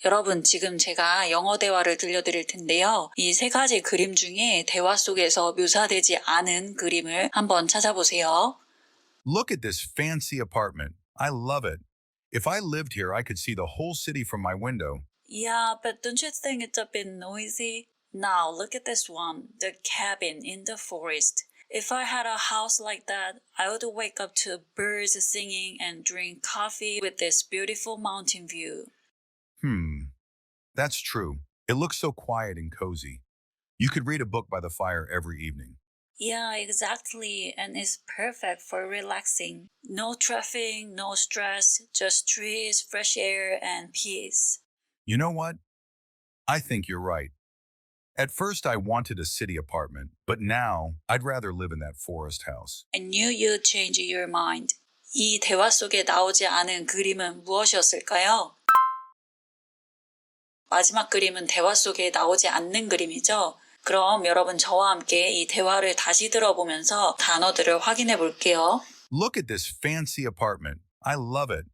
여러분, 지금 제가 영어 대화를 들려드릴 텐데요. 이 세 가지 그림 중에 대화 속에서 묘사되지 않은 그림을 한번 찾아보세요. Look at this fancy apartment. I love it. If I lived here, I could see the whole city from my window. Yeah, but don't you think it's a bit noisy? Now, look at this one, the cabin in the forest. If I had a house like that, I would wake up to birds singing and drink coffee with this beautiful mountain view. That's true. It looks so quiet and cozy. You could read a book by the fire every evening. Yeah, exactly, and it's perfect for relaxing. No traffic, no stress, just trees, fresh air, and peace. You know what? I think you're right. At first, I wanted a city apartment, but now I'd rather live in that forest house. I knew you'd change your mind. 이 대화 속에 나오지 않은 그림은 무엇이었을까요? 마지막 그림은 대화 속에 나오지 않는 그림이죠. 그럼 여러분 저와 함께 이 대화를 다시 들어보면서 단어들을 확인해 볼게요. Look at this fancy apartment. I love it.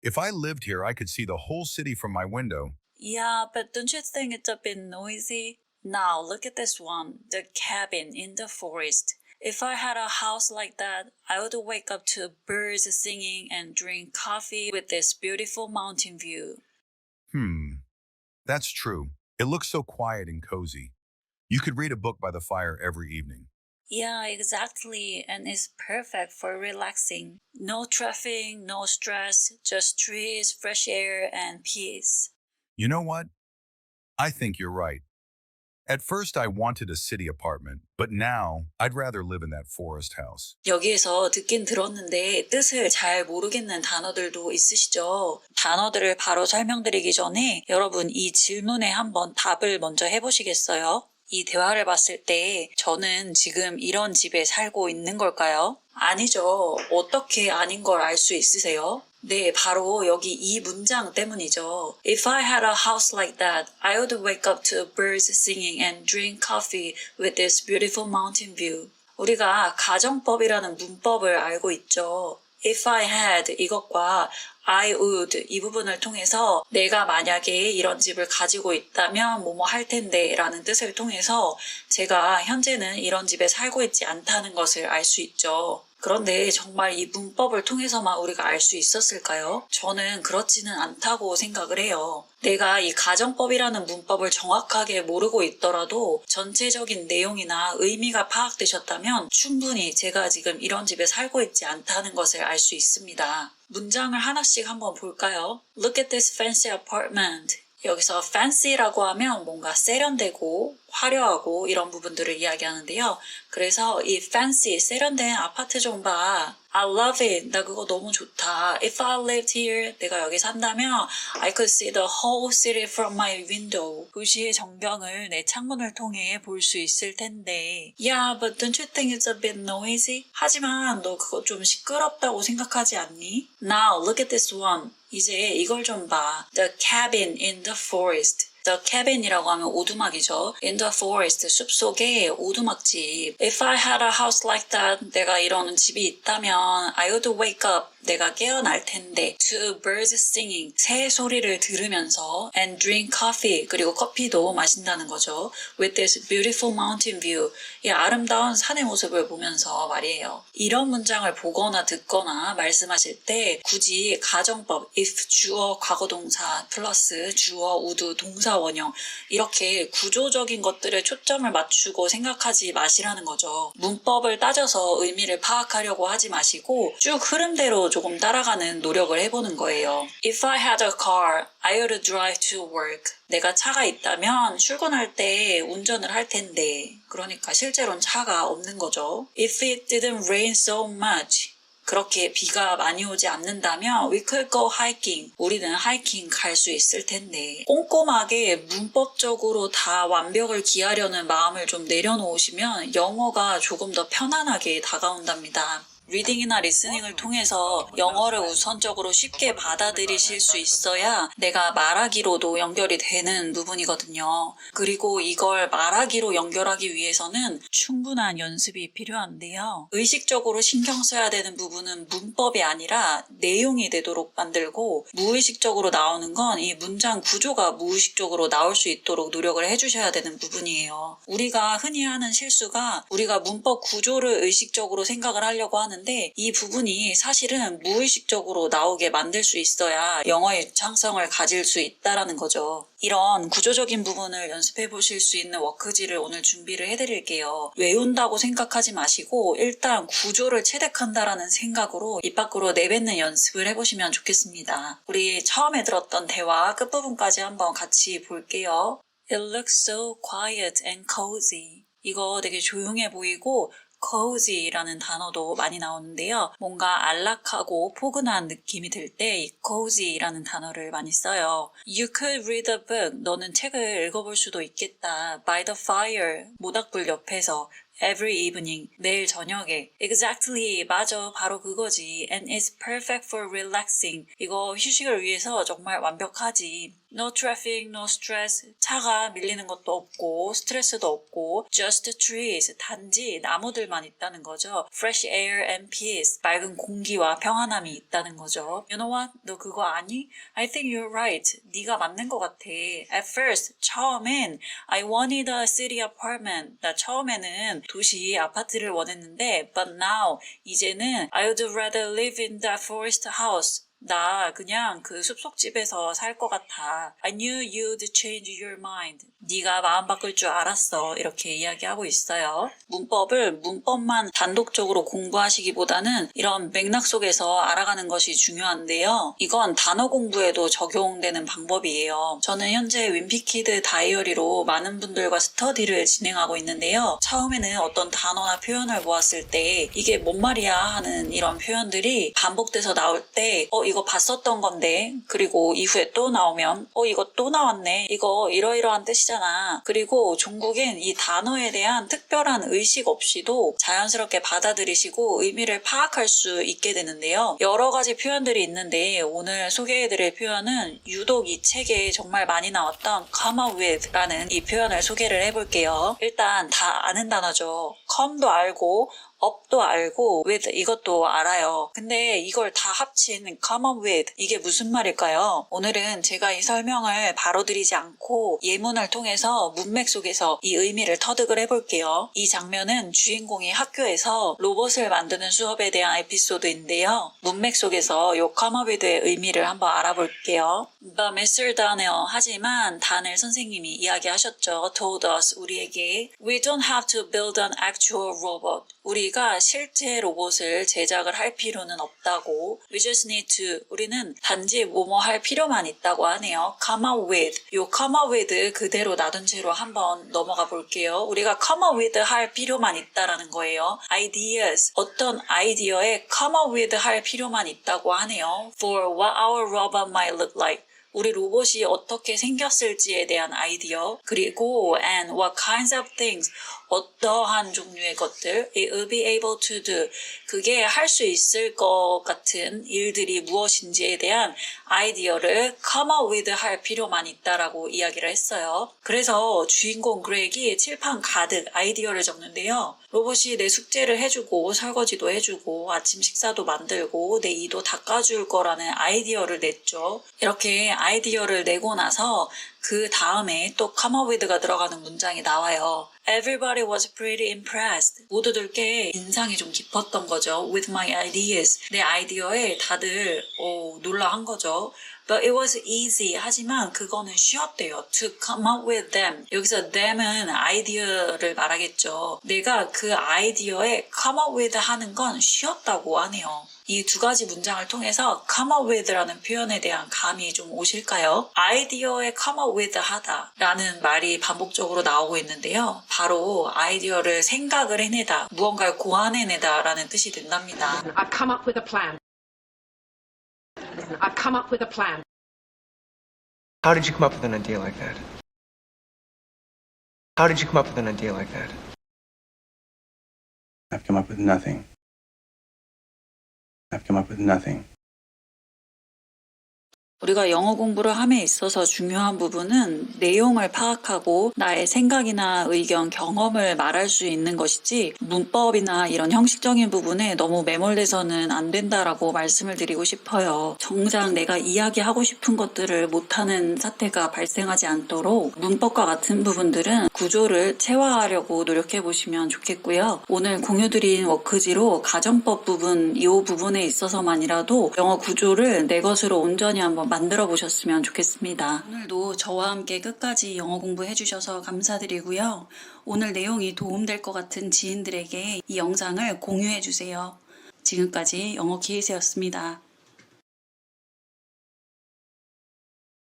If I lived here, I could see the whole city from my window. Yeah, but don't you think it's a bit noisy? Now look at this one, the cabin in the forest. If I had a house like that, I would wake up to birds singing and drink coffee with this beautiful mountain view. That's true. It looks so quiet and cozy. You could read a book by the fire every evening. Yeah, exactly, and it's perfect for relaxing. No traffic, no stress, just trees, fresh air, and peace. You know what? I think you're right. At first, I wanted a city apartment, but now I'd rather live in that forest house. 여기에서 듣긴 들었는데 뜻을 잘 모르겠는 단어들도 있으시죠? 단어들을 바로 설명드리기 전에 여러분 이 질문에 한번 답을 먼저 해보시겠어요? 이 대화를 봤을 때 저는 지금 이런 집에 살고 있는 걸까요? 아니죠. 어떻게 아닌 걸 알 수 있으세요? 네, 바로 여기 이 문장 때문이죠. If I had a house like that, I would wake up to birds singing and drink coffee with this beautiful mountain view. 우리가 가정법이라는 문법을 알고 있죠. If I had 이것과 I would 이 부분을 통해서 내가 만약에 이런 집을 가지고 있다면 뭐뭐 할 텐데 라는 뜻을 통해서 제가 현재는 이런 집에 살고 있지 않다는 것을 알 수 있죠. 그런데 정말 이 문법을 통해서만 우리가 알 수 있었을까요? 저는 그렇지는 않다고 생각을 해요. 내가 이 가정법이라는 문법을 정확하게 모르고 있더라도 전체적인 내용이나 의미가 파악되셨다면 충분히 제가 지금 이런 집에 살고 있지 않다는 것을 알 수 있습니다. 문장을 하나씩 한번 볼까요? Look at this fancy apartment. 여기서 fancy라고 하면 뭔가 세련되고 화려하고 이런 부분들을 이야기하는데요. 그래서 이 fancy, 세련된 아파트 좀 봐. I love it. 나 그거 너무 좋다. If I lived here, 내가 여기 산다면 I could see the whole city from my window. 도시의 전경을 내 창문을 통해 볼 수 있을 텐데. Yeah, but don't you think it's a bit noisy? 하지만 너 그거 좀 시끄럽다고 생각하지 않니? Now, look at this one. 이제 이걸 좀 봐. The cabin in the forest. The cabin이라고 하면 오두막이죠. In the forest, 숲속에 오두막집. If I had a house like that, 내가 이런 집이 있다면 I would wake up. 내가 깨어날 텐데 to birds singing, 새 소리를 들으면서 and drink coffee, 그리고 커피도 마신다는 거죠. With this beautiful mountain view, 이 아름다운 산의 모습을 보면서 말이에요. 이런 문장을 보거나 듣거나 말씀하실 때 굳이 가정법 if 주어 과거동사 플러스 주어 우드 동사 원형 이렇게 구조적인 것들에 초점을 맞추고 생각하지 마시라는 거죠. 문법을 따져서 의미를 파악하려고 하지 마시고 쭉 흐름대로 조금 따라가는 노력을 해보는 거예요. If I had a car, I would drive to work. 내가 차가 있다면 출근할 때 운전을 할 텐데. 그러니까 실제로는 차가 없는 거죠. If it didn't rain so much. 그렇게 비가 많이 오지 않는다면 we could go hiking. 우리는 하이킹 갈 수 있을 텐데. 꼼꼼하게 문법적으로 다 완벽을 기하려는 마음을 좀 내려놓으시면 영어가 조금 더 편안하게 다가온답니다. 리딩이나 리스닝을 통해서 영어를 우선적으로 쉽게 받아들이실 수 있어야 내가 말하기로도 연결이 되는 부분이거든요. 그리고 이걸 말하기로 연결하기 위해서는 충분한 연습이 필요한데요. 의식적으로 신경 써야 되는 부분은 문법이 아니라 내용이 되도록 만들고, 무의식적으로 나오는 건 이 문장 구조가 무의식적으로 나올 수 있도록 노력을 해주셔야 되는 부분이에요. 우리가 흔히 하는 실수가 우리가 문법 구조를 의식적으로 생각을 하려고 하는데, 이 부분이 사실은 무의식적으로 나오게 만들 수 있어야 영어의 유창성을 가질 수 있다라는 거죠. 이런 구조적인 부분을 연습해 보실 수 있는 워크지를 오늘 준비를 해드릴게요. 외운다고 생각하지 마시고 일단 구조를 체득한다라는 생각으로 입 밖으로 내뱉는 연습을 해보시면 좋겠습니다. 우리 처음에 들었던 대화 끝부분까지 한번 같이 볼게요. It looks so quiet and cozy. 이거 되게 조용해 보이고 cozy라는 단어도 많이 나오는데요. 뭔가 안락하고 포근한 느낌이 들 때 이 cozy라는 단어를 많이 써요. You could read a book. 너는 책을 읽어볼 수도 있겠다. By the fire. 모닥불 옆에서. Every evening. 매일 저녁에. Exactly. 맞아. 바로 그거지. And it's perfect for relaxing. 이거 휴식을 위해서 정말 완벽하지. No traffic, no stress. 차가 밀리는 것도 없고 스트레스도 없고 just trees. 단지 나무들만 있다는 거죠. Fresh air and peace. 맑은 공기와 평안함이 있다는 거죠. You know what? 너 그거 아니? I think you're right. 네가 맞는 것 같아. At first, 처음엔 I wanted a city apartment. 나 처음에는 도시 아파트를 원했는데 but now, 이제는 I'd rather live in that forest house. 나 그냥 그 숲속집에서 살 것 같아. I knew you'd change your mind. 네가 마음 바꿀 줄 알았어. 이렇게 이야기하고 있어요. 문법을 문법만 단독적으로 공부하시기보다는 이런 맥락 속에서 알아가는 것이 중요한데요. 이건 단어 공부에도 적용되는 방법이에요. 저는 현재 윈피키드 다이어리로 많은 분들과 스터디를 진행하고 있는데요. 처음에는 어떤 단어나 표현을 모았을 때 이게 뭔 말이야 하는 이런 표현들이 반복돼서 나올 때 이거 봤었던 건데, 그리고 이후에 또 나오면 이거 또 나왔네. 이거 이러이러한 뜻이잖아. 그리고 종국엔 이 단어에 대한 특별한 의식 없이도 자연스럽게 받아들이시고 의미를 파악할 수 있게 되는데요. 여러 가지 표현들이 있는데 오늘 소개해드릴 표현은 유독 이 책에 정말 많이 나왔던 come up with라는 이 표현을 소개를 해볼게요. 일단 다 아는 단어죠. come도 알고 up도 알고 with 이것도 알아요. 근데 이걸 다 합친 come up with 이게 무슨 말일까요? 오늘은 제가 이 설명을 바로 드리지 않고 예문을 통해서 문맥 속에서 이 의미를 터득을 해볼게요. 이 장면은 주인공이 학교에서 로봇을 만드는 수업에 대한 에피소드인데요. 문맥 속에서 이 come up with의 의미를 한번 알아볼게요. But Mr. Daniel, 하지만 다넬 선생님이 이야기하셨죠. told us, 우리에게 We don't have to build an actual robot. 우리가 실제 로봇을 제작을 할 필요는 없다고. We just need to. 우리는 단지 뭐뭐 할 필요만 있다고 하네요. come up with. 요 come up with 그대로 놔둔 채로 한번 넘어가 볼게요. 우리가 come up with 할 필요만 있다라는 거예요. ideas. 어떤 아이디어에 come up with 할 필요만 있다고 하네요. for what our robot might look like. 우리 로봇이 어떻게 생겼을지에 대한 아이디어, 그리고 and what kinds of things, 어떠한 종류의 것들, it will be able to do, 그게 할 수 있을 것 같은 일들이 무엇인지에 대한 아이디어를 come up with 할 필요만 있다라고 이야기를 했어요. 그래서 주인공 그렉이 칠판 가득 아이디어를 적는데요. 로봇이 내 숙제를 해주고 설거지도 해주고 아침 식사도 만들고 내 이도 닦아줄 거라는 아이디어를 냈죠. 이렇게 아이디어를 내고 나서 그 다음에 또 come up with가 들어가는 문장이 나와요. Everybody was pretty impressed. 모두들 꽤 인상이 좀 깊었던 거죠. With my ideas. 내 아이디어에 다들 놀라한 거죠. But it was easy. 하지만 그거는 쉬웠대요. To come up with them. 여기서 them은 아이디어를 말하겠죠. 내가 그 아이디어에 come up with 하는 건 쉬웠다고 하네요. 이 두 가지 문장을 통해서 come up with라는 표현에 대한 감이 좀 오실까요? 아이디어에 come up with 하다 라는 말이 반복적으로 나오고 있는데요. 바로 아이디어를 생각을 해내다, 무언가를 고안해내다 라는 뜻이 된답니다. I've come up with a plan. I've come up with a plan. How did you come up with an idea like that? How did you come up with an idea like that? I've come up with nothing. I've come up with nothing. 우리가 영어 공부를 함에 있어서 중요한 부분은 내용을 파악하고 나의 생각이나 의견, 경험을 말할 수 있는 것이지 문법이나 이런 형식적인 부분에 너무 매몰돼서는 안 된다라고 말씀을 드리고 싶어요. 정작 내가 이야기하고 싶은 것들을 못하는 사태가 발생하지 않도록 문법과 같은 부분들은 구조를 체화하려고 노력해 보시면 좋겠고요. 오늘 공유드린 워크지로 가정법 부분, 이 부분에 있어서만이라도 영어 구조를 내 것으로 온전히 한번 만들어 보셨으면 좋겠습니다. 오늘도 저와 함께 끝까지 영어 공부해 주셔서 감사드리고요. 오늘 내용이 도움될 것 같은 지인들에게 이 영상을 공유해 주세요. 지금까지 영어 기회세였습니다.